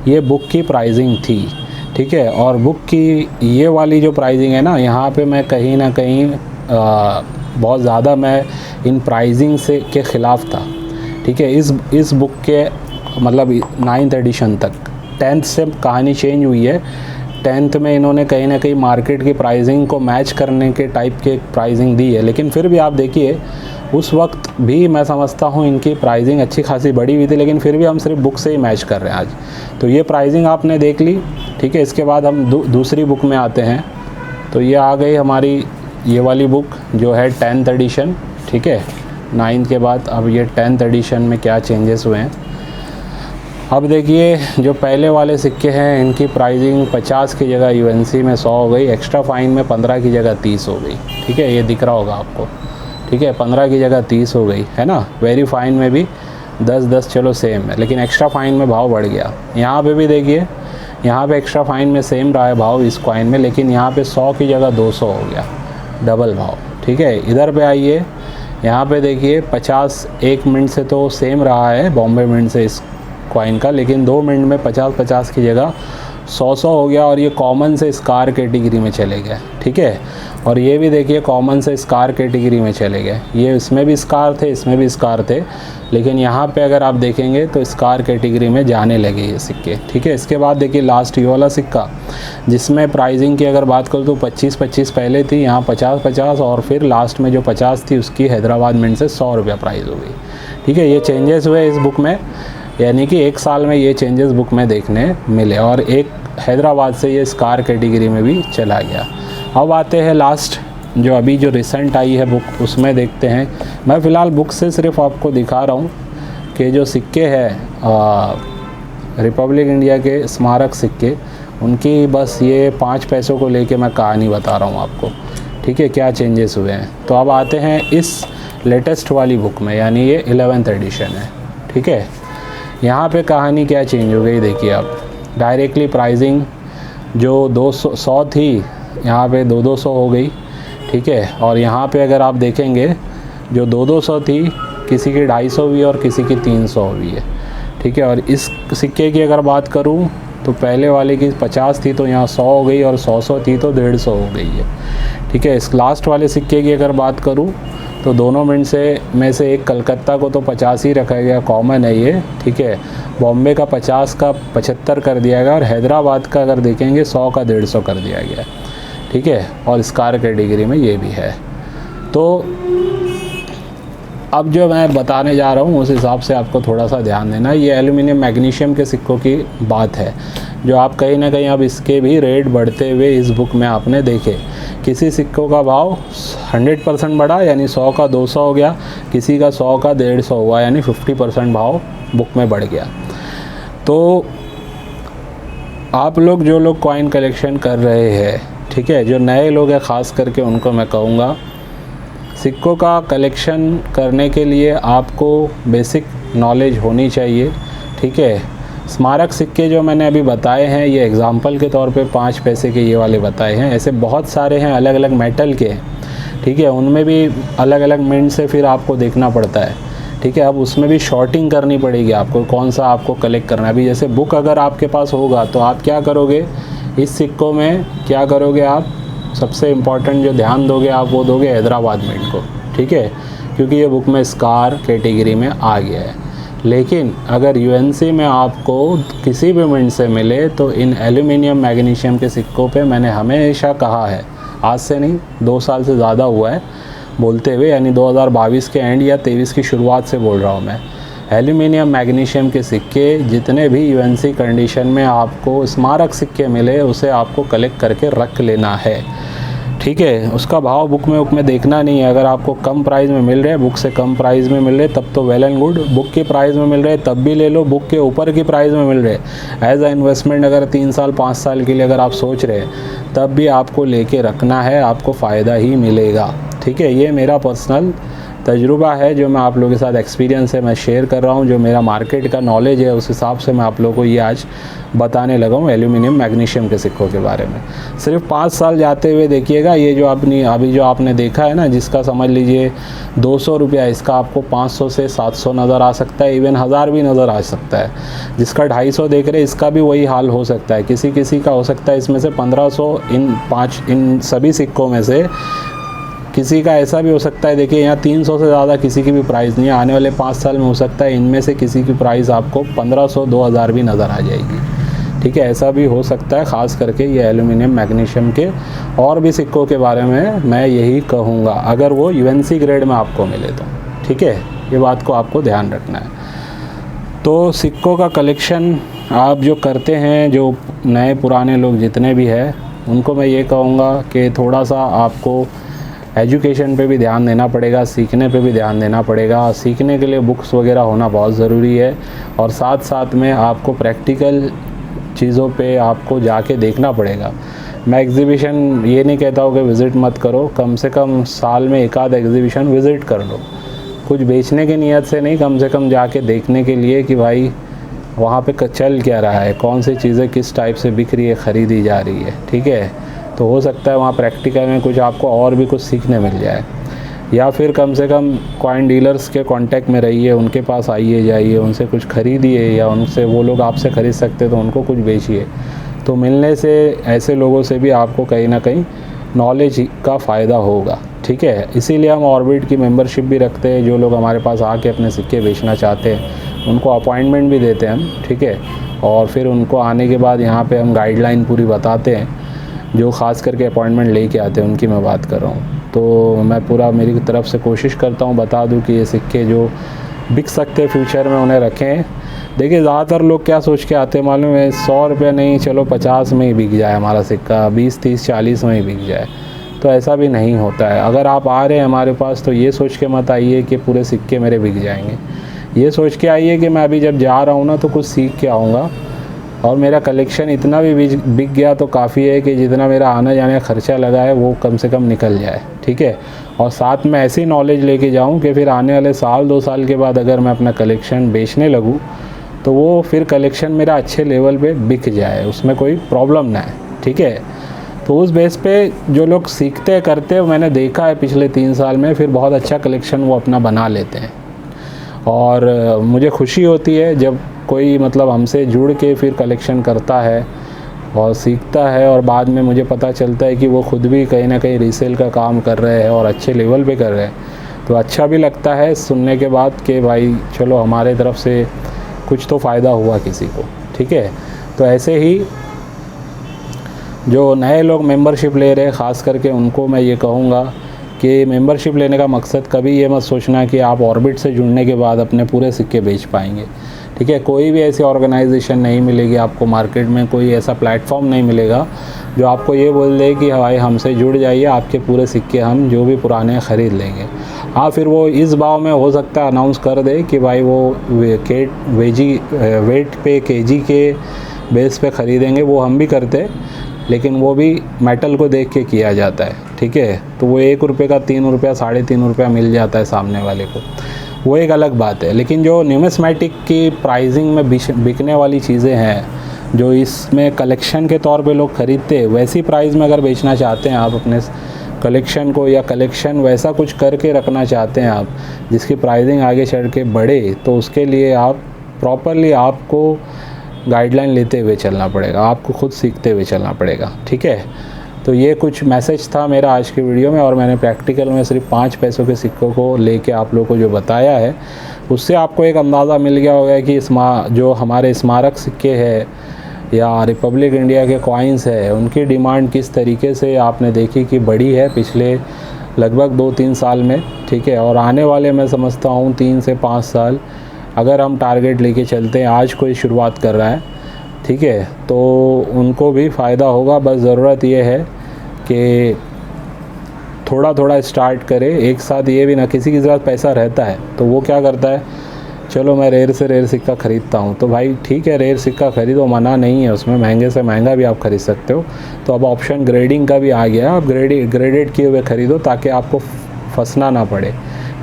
ये बुक की प्राइसिंग थी, ठीक है। और बुक की ये वाली जो प्राइसिंग है ना, यहाँ पे मैं कहीं ना कहीं बहुत ज़्यादा मैं इन प्राइसिंग से के ख़िलाफ़ था, ठीक है। इस बुक के मतलब 9th एडिशन तक, 10th से कहानी चेंज हुई है। 10th में इन्होंने कहीं ना कहीं मार्केट की प्राइसिंग को मैच करने के टाइप के प्राइसिंग दी है, लेकिन फिर भी आप देखिए उस वक्त भी मैं समझता हूँ इनकी प्राइसिंग अच्छी खासी बढ़ी हुई थी, लेकिन फिर भी हम सिर्फ बुक से ही मैच कर रहे हैं आज। तो ये प्राइसिंग आपने देख ली, ठीक है। इसके बाद हम दूसरी बुक में आते हैं। तो ये आ गई हमारी ये वाली बुक जो है 10th एडिशन, ठीक है। 9th के बाद अब ये 10th एडिशन में क्या चेंजेस हुए हैं। अब देखिए जो पहले वाले सिक्के हैं इनकी प्राइसिंग 50 की जगह यूएनसी में 100 हो गई, एक्स्ट्रा फ़ाइन में 15 की जगह 30 हो गई, ठीक है। ये दिख रहा होगा आपको, ठीक है। 15 की जगह 30 हो गई, है ना। वेरी फाइन में भी 10-10 चलो सेम है, लेकिन एक्स्ट्रा फ़ाइन में भाव बढ़ गया। यहाँ पे भी देखिए, यहाँ पे एक्स्ट्रा फ़ाइन में सेम रहा है भाव इस कॉइन में, लेकिन यहाँ पे 100 की जगह 200 हो गया, डबल भाव, ठीक है। इधर पे आइए, यहाँ पे देखिए 50 1 मिनट से तो सेम रहा है बॉम्बे मिंट से इस कॉइन का, लेकिन 2 मिनट में 50-50 की जगह 100-100 हो गया। और ये कॉमन से स्कार कैटेगरी में चले गए, ठीक है। और ये भी देखिए कॉमन से स्कार कैटेगरी में चले गए। ये इसमें भी स्कार थे, इसमें भी स्कार थे, लेकिन यहाँ पे अगर आप देखेंगे तो स्कार कैटेगरी में जाने लगे ये सिक्के, ठीक है। इसके बाद देखिए लास्ट ये वाला सिक्का, जिसमें प्राइसिंग की अगर बात करूँ तो 25-25 पहले थी, यहाँ 50-50 और फिर लास्ट में जो 50 थी उसकी हैदराबाद मिंट से 100 रुपया प्राइस हो गई, ठीक है। ये चेंजेस हुए इस बुक में, यानी कि 1 साल में ये चेंजेस बुक में देखने मिले। और एक हैदराबाद से ये स्कार कैटेगरी में भी चला गया। अब आते हैं लास्ट जो अभी जो रिसेंट आई है बुक, उसमें देखते हैं। मैं फ़िलहाल बुक से सिर्फ आपको दिखा रहा हूँ कि जो सिक्के हैं रिपब्लिक इंडिया के स्मारक सिक्के, उनकी बस ये 5 पैसों को लेके मैं कहानी बता रहा हूँ आपको, ठीक है, क्या चेंजेस हुए हैं। तो अब आते हैं इस लेटेस्ट वाली बुक में, यानी ये 11th एडिशन है, ठीक है। यहाँ पे कहानी क्या चेंज हो गई देखिए आप। डायरेक्टली प्राइसिंग जो 200 थी, यहाँ पे 200 हो गई, ठीक है। और यहाँ पे अगर आप देखेंगे जो 200 थी, किसी की 250 हुई और किसी की 300 हुई है, ठीक है। और इस सिक्के की अगर बात करूँ तो पहले वाले की 50 थी तो यहाँ 100 हो गई, और 100 थी तो 150 हो गई है, ठीक है। इस लास्ट वाले सिक्के की अगर बात करूँ तो दोनों मिनट में से एक कलकत्ता को तो 50 ही रखा गया, कॉमन है ये, ठीक है। बॉम्बे का 50 का 75 कर दिया गया, और हैदराबाद का अगर देखेंगे 100 का 150 कर दिया गया, ठीक है। और स्कार कैटेगरी में ये भी है। तो अब जो मैं बताने जा रहा हूँ उस हिसाब से आपको थोड़ा सा ध्यान देना। ये एल्युमिनियम मैग्नीशियम के सिक्कों की बात है, जो आप कहीं ना कहीं अब इसके भी रेट बढ़ते हुए इस बुक में आपने देखे। किसी सिक्कों का भाव 100% बढ़ा, यानी 100 का 200 हो गया, किसी का 100 का 150 हुआ, यानी 50% भाव बुक में बढ़ गया। तो आप लोग जो लोग कॉइन कलेक्शन कर रहे हैं, ठीक है, जो नए लोग हैं ख़ास करके, उनको मैं कहूँगा सिक्कों का कलेक्शन करने के लिए आपको बेसिक नॉलेज होनी चाहिए, ठीक है। स्मारक सिक्के जो मैंने अभी बताए हैं, ये एग्ज़ाम्पल के तौर पे 5 पैसे के ये वाले बताए हैं। ऐसे बहुत सारे हैं अलग अलग मेटल के, ठीक है। उनमें भी अलग अलग मिंट से फिर आपको देखना पड़ता है, ठीक है। अब उसमें भी शॉर्टिंग करनी पड़ेगी आपको, कौन सा आपको कलेक्ट करना है। अभी जैसे बुक अगर आपके पास होगा तो आप क्या करोगे, इस सिक्कों में क्या करोगे आप, सबसे इम्पॉर्टेंट जो ध्यान दोगे आप वो दोगे हैदराबाद मिंट को, ठीक है, क्योंकि ये बुक में स्कार कैटेगरी में आ गया है। लेकिन अगर यूएनसी में आपको किसी भी मिंट से मिले तो इन एल्युमिनियम मैग्नीशियम के सिक्कों पे मैंने हमेशा कहा है, आज से नहीं 2 साल से ज़्यादा हुआ है बोलते हुए, यानी 2022 के एंड या 23 की शुरुआत से बोल रहा हूँ मैं। एल्युमिनियम मैग्नीशियम के सिक्के जितने भी यूएनसी कंडीशन में आपको स्मारक सिक्के मिले उसे आपको कलेक्ट करके रख लेना है, ठीक है। उसका भाव बुक में देखना नहीं है। अगर आपको कम प्राइस में मिल रहे हैं, बुक से कम प्राइस में मिल रहे तब तो वेल एंड गुड, बुक के प्राइस में मिल रहे तब भी ले लो, बुक के ऊपर की प्राइस में मिल रहे एज अ इन्वेस्टमेंट अगर 3 साल 5 साल के लिए अगर आप सोच रहे हैं तब भी आपको लेके रखना है, आपको फ़ायदा ही मिलेगा, ठीक है। ये मेरा पर्सनल तजुर्बा है जो मैं आप लोगों के साथ एक्सपीरियंस है मैं शेयर कर रहा हूँ, जो मेरा मार्केट का नॉलेज है उस हिसाब से मैं आप लोगों को ये आज बताने लगा हूँ एल्यूमिनियम मैग्नीशियम के सिक्कों के बारे में। सिर्फ 5 साल जाते हुए देखिएगा, ये जो अभी जो आपने देखा है ना, जिसका समझ लीजिए 200 रुपया, इसका आपको 500 से 700 नज़र आ सकता है, इवन 1000 भी नज़र आ सकता है। जिसका 250 देख रहे इसका भी वही हाल हो सकता है, किसी किसी का हो सकता है इसमें से 1500, इन सभी सिक्कों में से किसी का ऐसा भी हो सकता है। देखिए यहाँ 300 से ज़्यादा किसी की भी प्राइस नहीं है, आने वाले 5 साल में हो सकता है इनमें से किसी की प्राइस आपको 1500 2000 भी नज़र आ जाएगी। ठीक है, ऐसा भी हो सकता है, ख़ास करके ये एल्यूमिनियम मैग्नीशियम के और भी सिक्कों के बारे में मैं यही कहूँगा, अगर वो यूएनसी ग्रेड में आपको मिले तो। ठीक है, ये बात को आपको ध्यान रखना है। तो सिक्कों का कलेक्शन आप जो करते हैं, जो नए पुराने लोग जितने भी हैं, उनको मैं ये कहूँगा कि थोड़ा सा आपको एजुकेशन पे भी ध्यान देना पड़ेगा, सीखने पे भी ध्यान देना पड़ेगा। सीखने के लिए बुक्स वगैरह होना बहुत ज़रूरी है, और साथ साथ में आपको प्रैक्टिकल चीज़ों पे आपको जाके देखना पड़ेगा। मैं एग्ज़िबिशन ये नहीं कहता हूँ कि विज़िट मत करो, कम से कम साल में एक आध एग्ज़िबिशन विज़िट कर लो, कुछ बेचने की नीयत से नहीं, कम से कम जाके देखने के लिए कि भाई वहाँ पे चल क्या रहा है, कौन सी चीज़ें किस टाइप से बिक रही है, ख़रीदी जा रही है। ठीक है, तो हो सकता है वहाँ प्रैक्टिकल में कुछ आपको और भी कुछ सीखने मिल जाए, या फिर कम से कम कॉइन डीलर्स के कांटेक्ट में रहिए, उनके पास आइए जाइए, उनसे कुछ ख़रीदिए, या उनसे वो लोग आपसे ख़रीद सकते तो उनको कुछ बेचिए। तो मिलने से ऐसे लोगों से भी आपको कहीं ना कहीं नॉलेज का फ़ायदा होगा। ठीक है, इसीलिए हम ऑर्बिट की मेंबरशिप भी रखते हैं। जो लोग हमारे पास आके अपने सिक्के बेचना चाहते हैं उनको अपॉइंटमेंट भी देते हैं हम। ठीक है, और फिर उनको आने के बाद यहाँ पे हम गाइडलाइन पूरी बताते हैं, जो ख़ास करके अपॉइंटमेंट लेके आते हैं उनकी मैं बात कर रहा हूँ। तो मैं पूरा मेरी तरफ से कोशिश करता हूँ बता दूँ कि ये सिक्के जो बिक सकते फ्यूचर में उन्हें रखें। देखिए ज़्यादातर लोग क्या सोच के आते हैं मालूम है, 100 रुपये नहीं, चलो 50 में ही बिक जाए हमारा सिक्का, 20 30 40 में ही बिक जाए। तो ऐसा भी नहीं होता है। अगर आप आ रहे हैं हमारे पास तो ये सोच के मत आइए कि पूरे सिक्के मेरे बिक जाएंगे, ये सोच के आइए कि मैं अभी जब जा रहा हूँ ना तो कुछ सीख के आऊँगा, और मेरा कलेक्शन इतना भी बिक गया तो काफ़ी है कि जितना मेरा आना जाने का ख़र्चा लगा है वो कम से कम निकल जाए। ठीक है, और साथ में ऐसी नॉलेज लेके जाऊँ कि फिर आने वाले साल 2 साल के बाद अगर मैं अपना कलेक्शन बेचने लगूँ तो वो फिर कलेक्शन मेरा अच्छे लेवल पे बिक जाए, उसमें कोई प्रॉब्लम ना है। ठीक है, तो उस बेस पे जो लोग सीखते करते मैंने देखा है पिछले 3 साल में, फिर बहुत अच्छा कलेक्शन वो अपना बना लेते हैं। और मुझे खुशी होती है जब कोई मतलब हमसे जुड़ के फिर कलेक्शन करता है और सीखता है, और बाद में मुझे पता चलता है कि वो खुद भी कहीं ना कहीं रीसेल का काम कर रहे हैं और अच्छे लेवल पे कर रहे हैं। तो अच्छा भी लगता है सुनने के बाद कि भाई चलो हमारे तरफ से कुछ तो फ़ायदा हुआ किसी को। ठीक है, तो ऐसे ही जो नए लोग मेंबरशिप ले रहे हैं ख़ास करके उनको मैं ये कहूँगा कि मेंबरशिप लेने का मकसद कभी ये मत सोचना कि आप ऑर्बिट से जुड़ने के बाद अपने पूरे सिक्के बेच पाएंगे। ठीक है, कोई भी ऐसी ऑर्गेनाइजेशन नहीं मिलेगी आपको मार्केट में, कोई ऐसा प्लेटफॉर्म नहीं मिलेगा जो आपको ये बोल दे कि भाई हमसे जुड़ जाइए, आपके पूरे सिक्के हम जो भी पुराने ख़रीद लेंगे। हाँ, फिर वो इस भाव में हो सकता है अनाउंस कर दे कि भाई वो वेट पे केजी के बेस पे ख़रीदेंगे, वो हम भी करते हैं, लेकिन वो भी मेटल को देख के किया जाता है। ठीक है, तो वो 1 रुपये का 3 रुपया 3.5 रुपया मिल जाता है सामने वाले को, वो एक अलग बात है। लेकिन जो न्यूमिस्मेटिक की प्राइसिंग में बिकने वाली चीज़ें हैं, जो इसमें कलेक्शन के तौर पे लोग ख़रीदते हैं, वैसी प्राइस में अगर बेचना चाहते हैं आप अपने कलेक्शन को, या कलेक्शन वैसा कुछ करके रखना चाहते हैं आप जिसकी प्राइसिंग आगे चढ़ के बढ़े, तो उसके लिए आप प्रॉपरली आपको गाइडलाइन लेते हुए चलना पड़ेगा, आपको खुद सीखते हुए चलना पड़ेगा। ठीक है, तो ये कुछ मैसेज था मेरा आज के वीडियो में, और मैंने प्रैक्टिकल में सिर्फ 5 पैसों के सिक्कों को लेके आप लोगों को जो बताया है, उससे आपको एक अंदाज़ा मिल गया होगा कि जो हमारे स्मारक सिक्के हैं या रिपब्लिक इंडिया के कॉइन्स है, उनकी डिमांड किस तरीके से आपने देखी कि बढ़ी है पिछले लगभग 2-3 साल में। ठीक है, और आने वाले मैं समझता हूँ 3 से 5 साल अगर हम टारगेट लेके चलते हैं, आज कोई शुरुआत कर रहा है, ठीक है, तो उनको भी फ़ायदा होगा। बस ज़रूरत ये है कि थोड़ा थोड़ा स्टार्ट करे, एक साथ ये भी ना, किसी के साथ पैसा रहता है तो वो क्या करता है, चलो मैं रेयर से रेयर सिक्का ख़रीदता हूँ, तो भाई ठीक है रेयर सिक्का ख़रीदो, मना नहीं है, उसमें महंगे से महंगा भी आप ख़रीद सकते हो। तो अब ऑप्शन ग्रेडिंग का भी आ गया, आप ग्रेडेड किए हुए ख़रीदो ताकि आपको फंसना ना पड़े।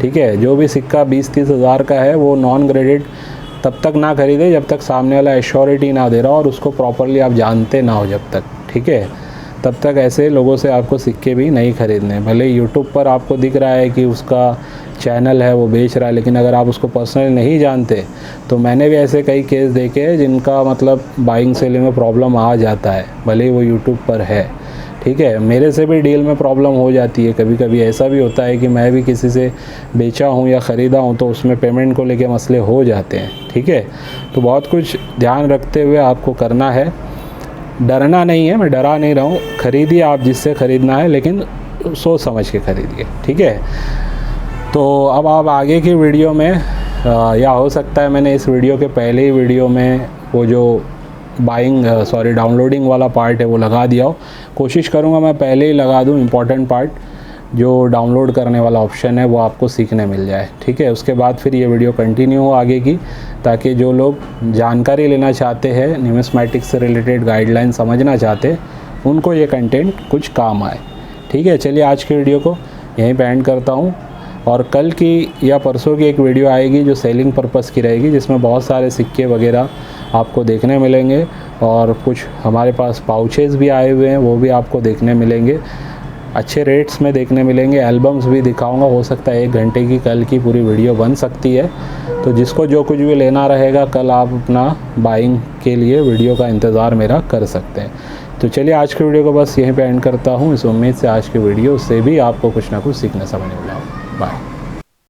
ठीक है। जो भी सिक्का 20-30 हज़ार का है वो नॉन ग्रेडेड तब तक ना खरीदे जब तक सामने वाला एश्योरिटी ना दे रहा और उसको प्रॉपरली आप जानते ना हो जब तक, ठीक है। तब तक ऐसे लोगों से आपको सिक्के भी नहीं खरीदने। भले यूट्यूब पर आपको दिख रहा है कि उसका चैनल है वो बेच रहा है, लेकिन अगर आप उसको पर्सनली नहीं जानते तो मैंने भी ऐसे कई केस देखे हैं जिनका मतलब बाइंग सेलिंग में प्रॉब्लम आ जाता है, भले ही वो यूट्यूब पर है, ठीक है। मेरे से भी डील में प्रॉब्लम हो जाती है, कभी कभी ऐसा भी होता है कि मैं भी किसी से बेचा हूँ या ख़रीदा हूँ तो उसमें पेमेंट को लेके मसले हो जाते हैं, ठीक है। तो बहुत कुछ ध्यान रखते हुए आपको करना है, डरना नहीं है, मैं डरा नहीं रहा हूँ। ख़रीदिए आप जिससे ख़रीदना है, लेकिन सोच समझ के ख़रीदिए, ठीक है। तो अब आप आगे की वीडियो में या हो सकता है मैंने इस वीडियो के पहले ही वीडियो में वो जो डाउनलोडिंग वाला पार्ट है वो लगा दिया हो। कोशिश करूँगा मैं पहले ही लगा दूँ इम्पॉर्टेंट पार्ट, जो डाउनलोड करने वाला ऑप्शन है वो आपको सीखने मिल जाए, ठीक है। उसके बाद फिर ये वीडियो कंटिन्यू हो आगे की, ताकि जो लोग जानकारी लेना चाहते हैं, न्यूमिस्मैटिक्स से रिलेटेड गाइडलाइन समझना चाहते हैं, उनको ये कंटेंट कुछ काम आए, ठीक है। चलिए आज की वीडियो को यहीं पे एंड करता हूँ, और कल की या परसों की एक वीडियो आएगी जो सेलिंग पर्पस की रहेगी, जिसमें बहुत सारे सिक्के वगैरह आपको देखने मिलेंगे, और कुछ हमारे पास पाउचेस भी आए हुए हैं वो भी आपको देखने मिलेंगे, अच्छे रेट्स में देखने मिलेंगे। एल्बम्स भी दिखाऊंगा, हो सकता है 1 घंटे की कल की पूरी वीडियो बन सकती है। तो जिसको जो कुछ भी लेना रहेगा कल आप अपना बाइंग के लिए वीडियो का इंतज़ार मेरा कर सकते हैं। तो चलिए आज की वीडियो को बस यहीं पे एंड करता हूँ, इस उम्मीद से आज की वीडियो से भी आपको कुछ ना कुछ सीखने समझने मिला। बाय।